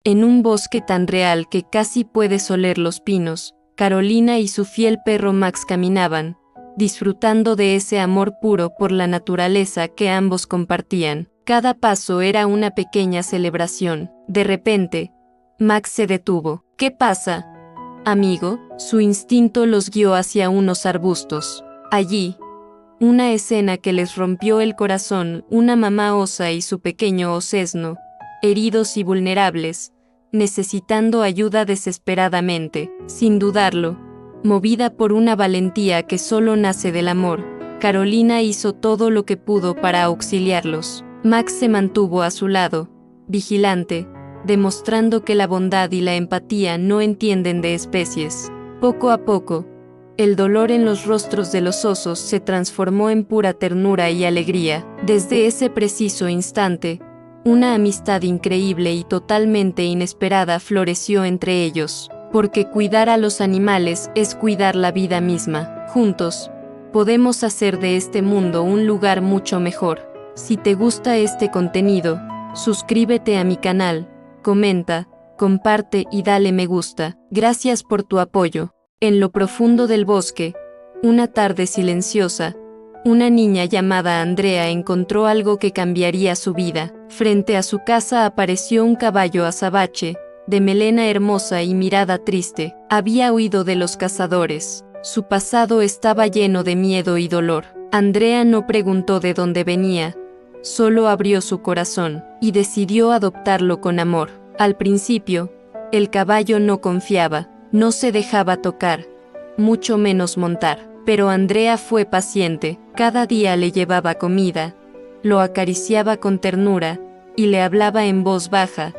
En un bosque tan real que casi puedes oler los pinos, Carolina y su fiel perro Max caminaban, disfrutando de ese amor puro por la naturaleza que ambos compartían. Cada paso era una pequeña celebración. De repente, Max se detuvo. ¿Qué pasa, amigo? Su instinto los guió hacia unos arbustos. Allí, una escena que les rompió el corazón, una mamá osa y su pequeño osesno, heridos y vulnerables, necesitando ayuda desesperadamente. Sin dudarlo, movida por una valentía que solo nace del amor, Carolina hizo todo lo que pudo para auxiliarlos. Max se mantuvo a su lado, vigilante, demostrando que la bondad y la empatía no entienden de especies. Poco a poco, el dolor en los rostros de los osos se transformó en pura ternura y alegría. Desde ese preciso instante, una amistad increíble y totalmente inesperada floreció entre ellos, porque cuidar a los animales es cuidar la vida misma. Juntos, podemos hacer de este mundo un lugar mucho mejor. Si te gusta este contenido, suscríbete a mi canal, comenta, comparte y dale me gusta. Gracias por tu apoyo. En lo profundo del bosque, una tarde silenciosa, una niña llamada Andrea encontró algo que cambiaría su vida. Frente a su casa apareció un caballo azabache, de melena hermosa y mirada triste. Había huido de los cazadores. Su pasado estaba lleno de miedo y dolor. Andrea no preguntó de dónde venía, solo abrió su corazón y decidió adoptarlo con amor. Al principio, el caballo no confiaba, no se dejaba tocar, mucho menos montar. Pero Andrea fue paciente, cada día le llevaba comida, lo acariciaba con ternura, y le hablaba en voz baja,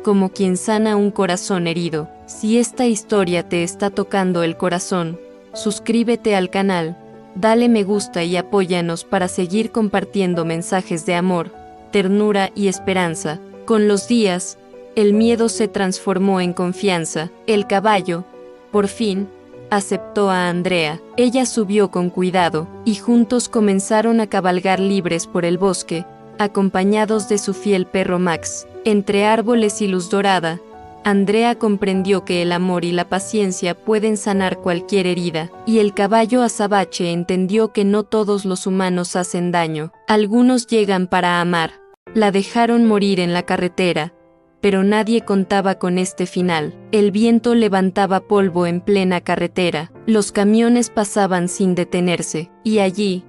como quien sana un corazón herido. Si esta historia te está tocando el corazón, suscríbete al canal, dale me gusta y apóyanos para seguir compartiendo mensajes de amor, ternura y esperanza. Con los días, el miedo se transformó en confianza. El caballo, por fin, aceptó a Andrea. Ella subió con cuidado, y juntos comenzaron a cabalgar libres por el bosque, acompañados de su fiel perro Max. Entre árboles y luz dorada, Andrea comprendió que el amor y la paciencia pueden sanar cualquier herida, y el caballo azabache entendió que no todos los humanos hacen daño. Algunos llegan para amar. La dejaron morir en la carretera, pero nadie contaba con este final. El viento levantaba polvo en plena carretera, los camiones pasaban sin detenerse, y allí,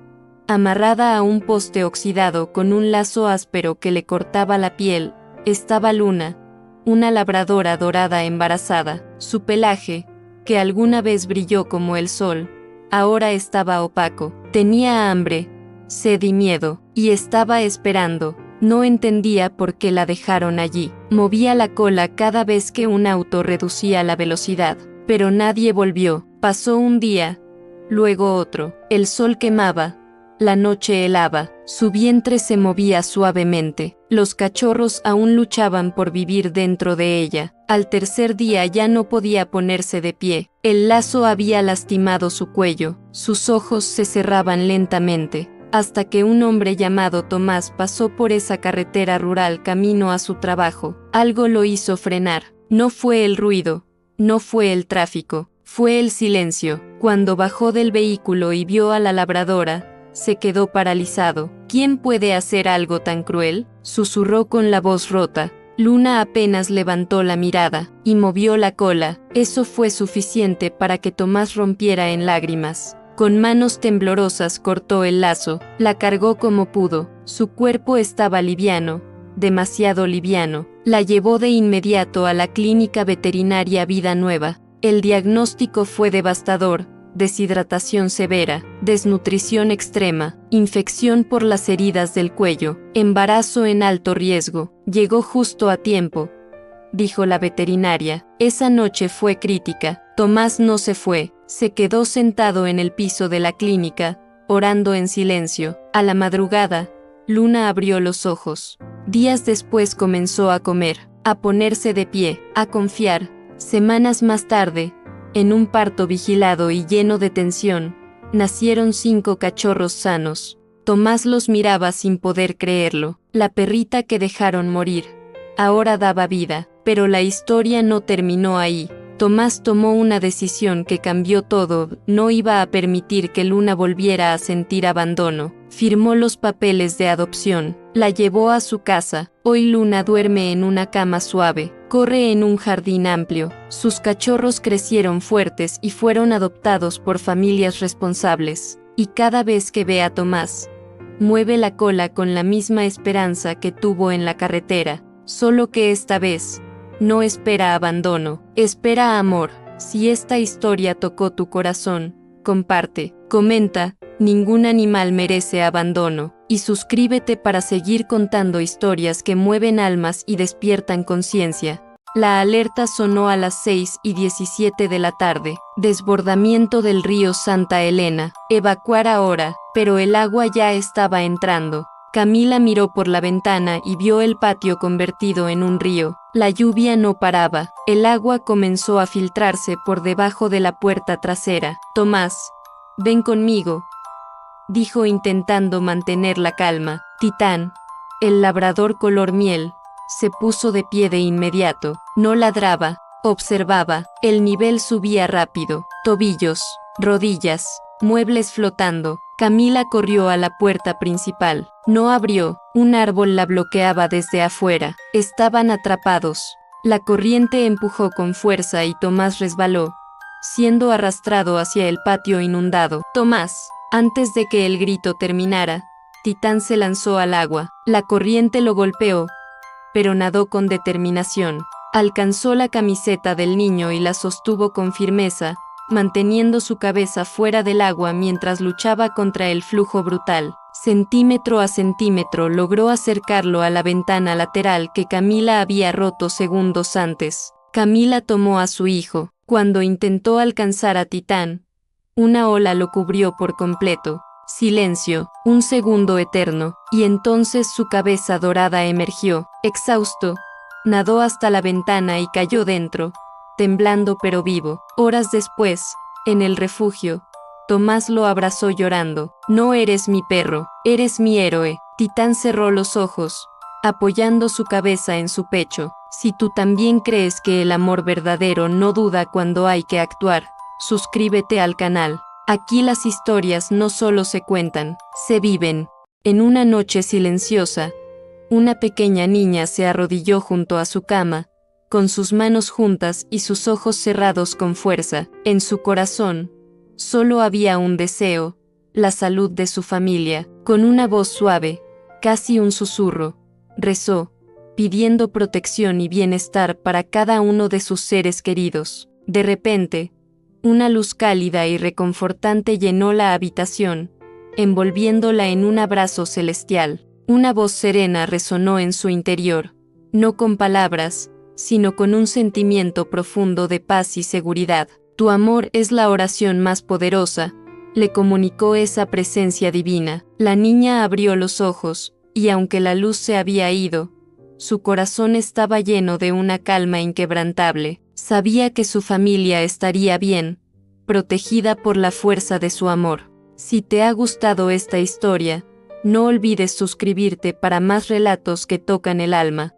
amarrada a un poste oxidado con un lazo áspero que le cortaba la piel, estaba Luna, una labradora dorada embarazada. Su pelaje, que alguna vez brilló como el sol, ahora estaba opaco. Tenía hambre, sed y miedo, y estaba esperando. No entendía por qué la dejaron allí. Movía la cola cada vez que un auto reducía la velocidad, pero nadie volvió. Pasó un día, luego otro. El sol quemaba, la noche helaba, su vientre se movía suavemente. Los cachorros aún luchaban por vivir dentro de ella. Al tercer día ya no podía ponerse de pie. El lazo había lastimado su cuello, sus ojos se cerraban lentamente, hasta que un hombre llamado Tomás pasó por esa carretera rural camino a su trabajo. Algo lo hizo frenar. No fue el ruido, no fue el tráfico, fue el silencio. Cuando bajó del vehículo y vio a la labradora, se quedó paralizado. ¿Quién puede hacer algo tan cruel?, susurró con la voz rota. Luna apenas levantó la mirada y movió la cola. Eso fue suficiente para que Tomás rompiera en lágrimas. Con manos temblorosas cortó el lazo, la cargó como pudo. Su cuerpo estaba liviano, demasiado liviano. La llevó de inmediato a la clínica veterinaria Vida Nueva. El diagnóstico fue devastador: deshidratación severa, desnutrición extrema, infección por las heridas del cuello, embarazo en alto riesgo. Llegó justo a tiempo, dijo la veterinaria. Esa noche fue crítica. Tomás no se fue. Se quedó sentado en el piso de la clínica, orando en silencio. A la madrugada, Luna abrió los ojos. Días después comenzó a comer, a ponerse de pie, a confiar. Semanas más tarde, en un parto vigilado y lleno de tensión, nacieron 5 cachorros sanos. Tomás los miraba sin poder creerlo. La perrita que dejaron morir, ahora daba vida. Pero la historia no terminó ahí. Tomás tomó una decisión que cambió todo. No iba a permitir que Luna volviera a sentir abandono. Firmó los papeles de adopción. La llevó a su casa. Hoy Luna duerme en una cama suave. Corre en un jardín amplio. Sus cachorros crecieron fuertes y fueron adoptados por familias responsables. Y cada vez que ve a Tomás, mueve la cola con la misma esperanza que tuvo en la carretera. Solo que esta vez no espera abandono, espera amor. Si esta historia tocó tu corazón, comparte, comenta, ningún animal merece abandono, y suscríbete para seguir contando historias que mueven almas y despiertan conciencia. La alerta sonó a las 6:17 de la tarde. Desbordamiento del río Santa Elena. Evacuar ahora, pero el agua ya estaba entrando. Camila miró por la ventana y vio el patio convertido en un río. La lluvia no paraba. El agua comenzó a filtrarse por debajo de la puerta trasera. Tomás, ven conmigo, dijo intentando mantener la calma. Titán, el labrador color miel, se puso de pie de inmediato. No ladraba, observaba. El nivel subía rápido. Tobillos, rodillas, muebles flotando. Camila corrió a la puerta principal. No abrió. Un árbol la bloqueaba desde afuera. Estaban atrapados. La corriente empujó con fuerza y Tomás resbaló, siendo arrastrado hacia el patio inundado. Tomás. Antes de que el grito terminara, Titán se lanzó al agua. La corriente lo golpeó, pero nadó con determinación. Alcanzó la camiseta del niño y la sostuvo con firmeza, manteniendo su cabeza fuera del agua mientras luchaba contra el flujo brutal. Centímetro a centímetro logró acercarlo a la ventana lateral que Camila había roto segundos antes. Camila tomó a su hijo. Cuando intentó alcanzar a Titán, una ola lo cubrió por completo. Silencio, un segundo eterno, y entonces su cabeza dorada emergió. Exhausto, nadó hasta la ventana y cayó dentro, temblando pero vivo. Horas después, en el refugio, Tomás lo abrazó llorando. No eres mi perro, eres mi héroe. Titán cerró los ojos, apoyando su cabeza en su pecho. Si tú también crees que el amor verdadero no duda cuando hay que actuar, suscríbete al canal. Aquí las historias no solo se cuentan, se viven. En una noche silenciosa, una pequeña niña se arrodilló junto a su cama, con sus manos juntas y sus ojos cerrados con fuerza. En su corazón solo había un deseo: la salud de su familia. Con una voz suave, casi un susurro, rezó, pidiendo protección y bienestar para cada uno de sus seres queridos. De repente, una luz cálida y reconfortante llenó la habitación, envolviéndola en un abrazo celestial. Una voz serena resonó en su interior, no con palabras, sino con un sentimiento profundo de paz y seguridad. Tu amor es la oración más poderosa, le comunicó esa presencia divina. La niña abrió los ojos, y aunque la luz se había ido, su corazón estaba lleno de una calma inquebrantable. Sabía que su familia estaría bien, protegida por la fuerza de su amor. Si te ha gustado esta historia, no olvides suscribirte para más relatos que tocan el alma.